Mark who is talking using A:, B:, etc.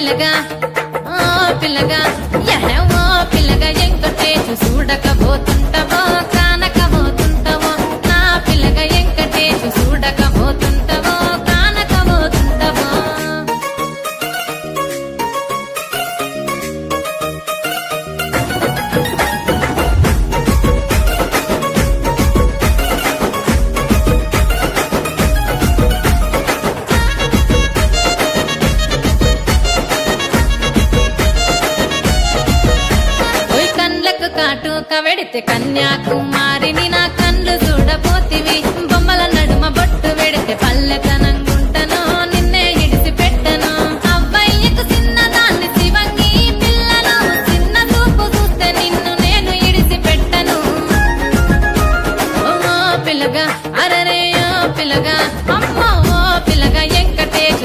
A: పిల్లగా ఓ పిల్లగా ఓ పిల్లగా వెంకటేశు చూడకపోతుంటావో కానకపోతుంటావో నా పిల్లగా వెంకటేశు చూడకపోతుంటావో కానకపోతుంటావో కాటుక వెడితే కన్యాకుమారి